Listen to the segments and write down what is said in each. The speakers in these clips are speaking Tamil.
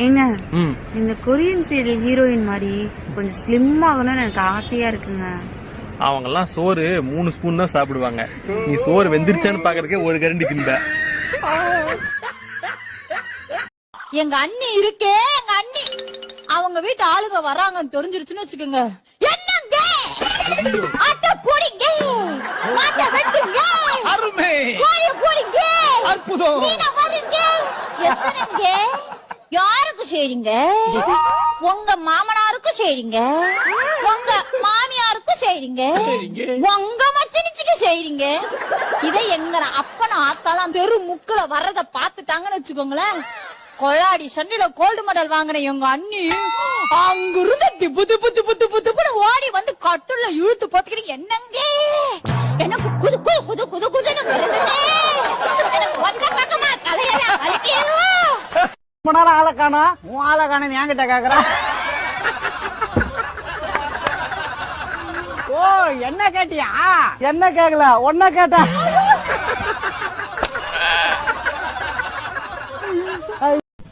ஏங்க இந்த கொரியன் சீரியல் ஹீரோயின் மாதிரி கொஞ்சம் ஸ்லிம் ஆகணும்னு எனக்கு ஆசையா இருக்குங்க. அவங்க எல்லாம் சோறு 3 ஸ்பூன் தான் சாப்பிடுவாங்க. நீ சோறு வெந்திருச்சான்னு பாக்குறதுக்கே ஒரு கரண்டி தின்ப. எங்க அண்ணி இருக்கே, எங்க அண்ணி அவங்க வீட்டு ஆளுங்க வராங்கன்னு தெரிஞ்சிருச்சுன்னு வச்சுக்கோங்க. என்னங்க ஆட்ட போடிங்க, மாட்ட வெட்டுங்க, அருமை கோழி போடிங்க, அற்புதம் மீன வருங்க. எத்தனைங்க யாருக்கு செய்றீங்க? உங்க மாமனாருக்கு செய்றீங்க, உங்க மாமியாருக்கு செய்றீங்க, உங்க மச்சனிச்சுக்கு செய்றீங்க. இதை எங்க அப்பன ஆத்தாலாம் தெரு முக்குல வர்றத பாத்துட்டாங்கன்னு வச்சுக்கோங்களேன். கொள்ளாடி சண்டையில கோல்டு மெடல் வாங்கின எங்க அண்ணி அங்கிருந்து திப்பு திப்பு திப்பு திப்பு திப்புன்னு ஓடி வந்து கட்டுல இழுத்து போத்துக்கிட்டு என்னங்க எனக்கு குது குது குது குது குதுன்னு வருதுங்க. எனக்கு வந்த பக்கமா தலையெல்லாம் வலிக்குது. ஆளை காணா, உன் ஆளை காண என்கிட்ட கேக்குறா. ஓ என்ன கேட்டியா? என்ன கேக்கல, ஒன்ன கேட்ட.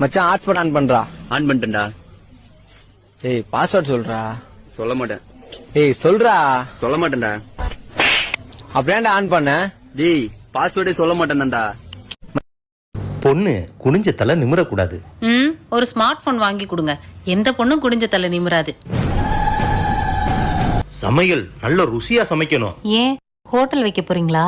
மச்சான் ஹாட்ஸ்பாட் ஆன் பண்றா. ஆன் பண்ணிட்டேன்டா. ஏய் பாஸ்வேர்ட் சொல்றா. சொல்ல மாட்டேன். ஏய் சொல்றா. சொல்ல மாட்டேன்டா. அப்படியாண்டா ஆன் பண்ண? டேய் பாஸ்வேர்டே சொல்ல மாட்டேன்டா. பொண்ணு குனிஞ்ச தலை நிமிரக்கூடாது. ஒரு ஸ்மார்ட் போன் வாங்கி கொடுங்க. எந்த பொண்ணும் குனிஞ்ச தலை நிமிராது. சமையல் நல்ல ருசியா சமைக்கணும். ஏன் ஹோட்டல் வைக்க போறீங்களா?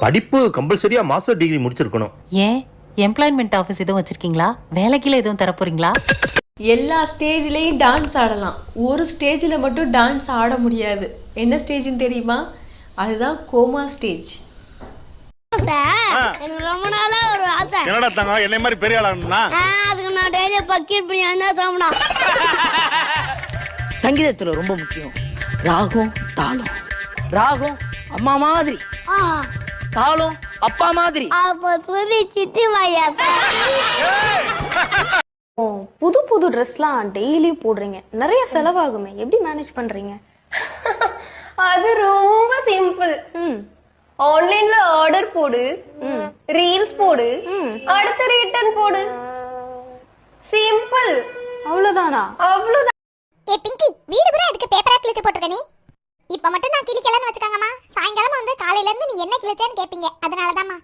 படிப்பு கம்பல்சரியா மாஸ்டர் டிகிரி முடிச்சிருக்கணும். ஏன் எம்ப்ளாய்மெண்ட் ஆபீஸ் எதுவும் வச்சிருக்கீங்களா? வேலைக்குள்ள எதுவும் தர போறீங்களா? எல்லா ஸ்டேஜ்லயும் டான்ஸ் ஆடலாம், ஒரு ஸ்டேஜ்ல மட்டும் டான்ஸ் ஆட முடியாது. என்ன ஸ்டேஜ்னு தெரியுமா? அதுதான் கோமா ஸ்டேஜ். எனக்கு ரொம்ப நாளா ஒரு ஆசை. என்னடா தங்க என்னை மாதிரி பெரிய ஆளானா? அதுக்கு நான் டெய்லி பக்கெட் பிரியாணி தான் சாப்பிடணும். சங்கீதத்துல ரொம்ப முக்கியம் ராகம் தாளம். ராகம் அம்மா மாதிரி, தாளம் அப்பா மாதிரி. அப்ப சுதி சித்தி மாயா. புது புது ட்ரெஸ்லாம் டெய்லி போடுறீங்க, நிறைய செலவாகுமே, எப்படி மேனேஜ் பண்றீங்க? அது ரொம்ப சிம்பிள். ஆன்லைன்ல ஆர்டர் போடு, ரீல்ஸ் போடு, அடுத்து ரிட்டர்ன் போடு. சிம்பிள். அவ்வளவுதானா? அவ்வளவுதான். ஏ பிங்கி, வீடு பூரா எதுக்கு பேப்பரா கிழிச்சு போட்டுருக்க நீ? இப்ப மட்டும் நான் கிழிக்கலன்னு வச்சுக்கோங்கம்மா, சாயங்காலம் வந்து காலையில இருந்து நீ என்ன கிழிச்சேன்னு கேப்பீங்க, அதனாலதாம்மா.